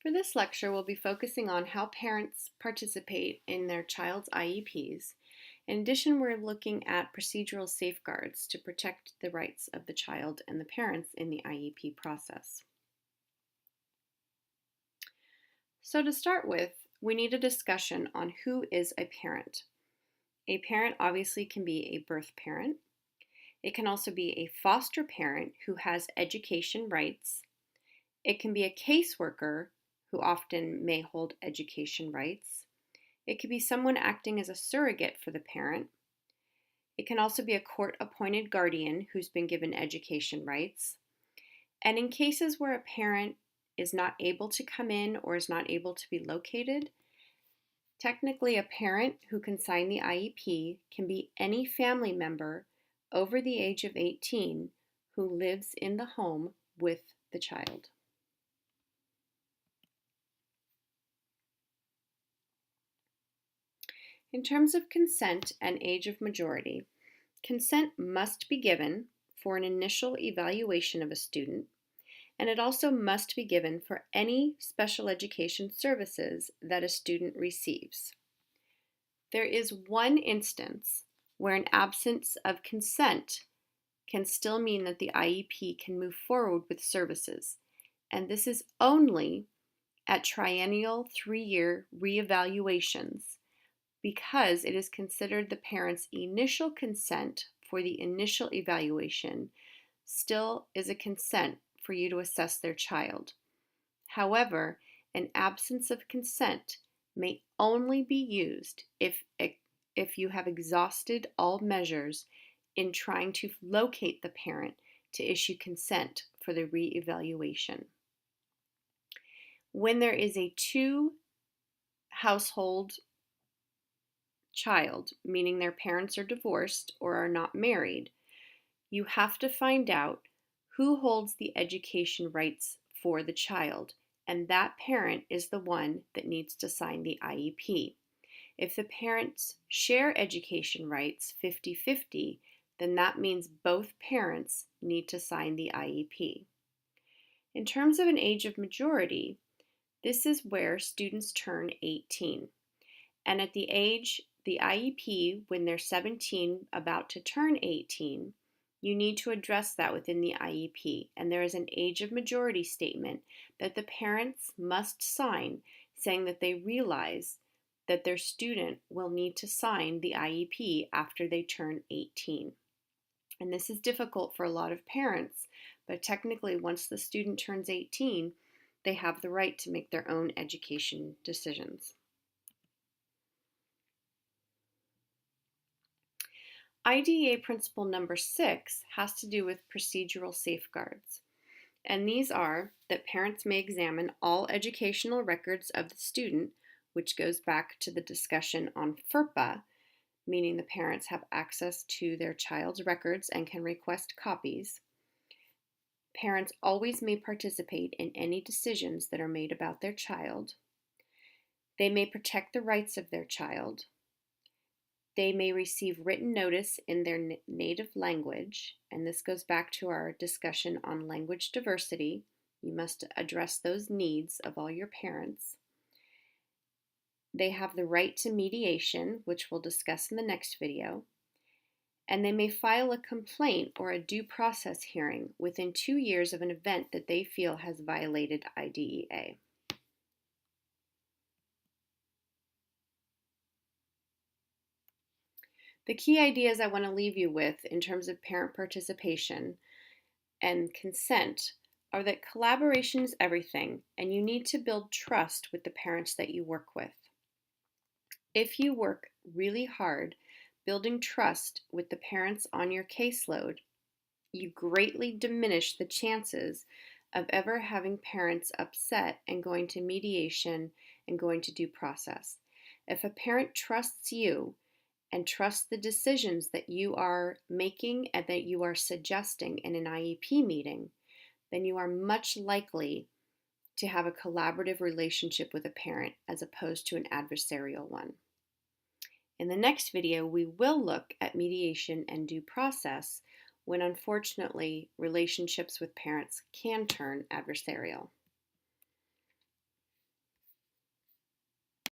For this lecture, we'll be focusing on how parents participate in their child's IEPs. In addition, we're looking at procedural safeguards to protect the rights of the child and the parents in the IEP process. So to start with, we need a discussion on who is a parent. A parent obviously can be a birth parent. It can also be a foster parent who has education rights. It can be a caseworker who often may hold education rights. It could be someone acting as a surrogate for the parent. It can also be a court-appointed guardian who's been given education rights. And in cases where a parent is not able to come in or is not able to be located, technically a parent who can sign the IEP can be any family member over the age of 18 who lives in the home with the child. In terms of consent and age of majority, consent must be given for an initial evaluation of a student, and it also must be given for any special education services that a student receives. There is one instance where an absence of consent can still mean that the IEP can move forward with services, and this is only at triennial 3-year reevaluations, because it is considered the parent's initial consent for the initial evaluation still is a consent for you to assess their child. However, an absence of consent may only be used if you have exhausted all measures in trying to locate the parent to issue consent for the reevaluation. When there is a 2-household child, meaning their parents are divorced or are not married, you have to find out who holds the education rights for the child, and that parent is the one that needs to sign the IEP. If the parents share education rights 50-50, then that means both parents need to sign the IEP. In terms of an age of majority, this is where students turn 18. And at the IEP, when they're 17, about to turn 18, you need to address that within the IEP. And there is an age of majority statement that the parents must sign saying that they realize that their student will need to sign the IEP after they turn 18. And this is difficult for a lot of parents, but technically once the student turns 18, they have the right to make their own education decisions. IDEA principle number 6 has to do with procedural safeguards. And these are that parents may examine all educational records of the student, which goes back to the discussion on FERPA, meaning the parents have access to their child's records and can request copies. Parents always may participate in any decisions that are made about their child. They may protect the rights of their child. They may receive written notice in their native language, and this goes back to our discussion on language diversity. You must address those needs of all your parents. They have the right to mediation, which we'll discuss in the next video, and they may file a complaint or a due process hearing within 2 years of an event that they feel has violated IDEA. The key ideas I want to leave you with in terms of parent participation and consent are that collaboration is everything, and you need to build trust with the parents that you work with. If you work really hard building trust with the parents on your caseload, you greatly diminish the chances of ever having parents upset and going to mediation and going to due process. If a parent trusts you and trust the decisions that you are making and that you are suggesting in an IEP meeting, then you are much likely to have a collaborative relationship with a parent as opposed to an adversarial one. In the next video, we will look at mediation and due process when unfortunately relationships with parents can turn adversarial.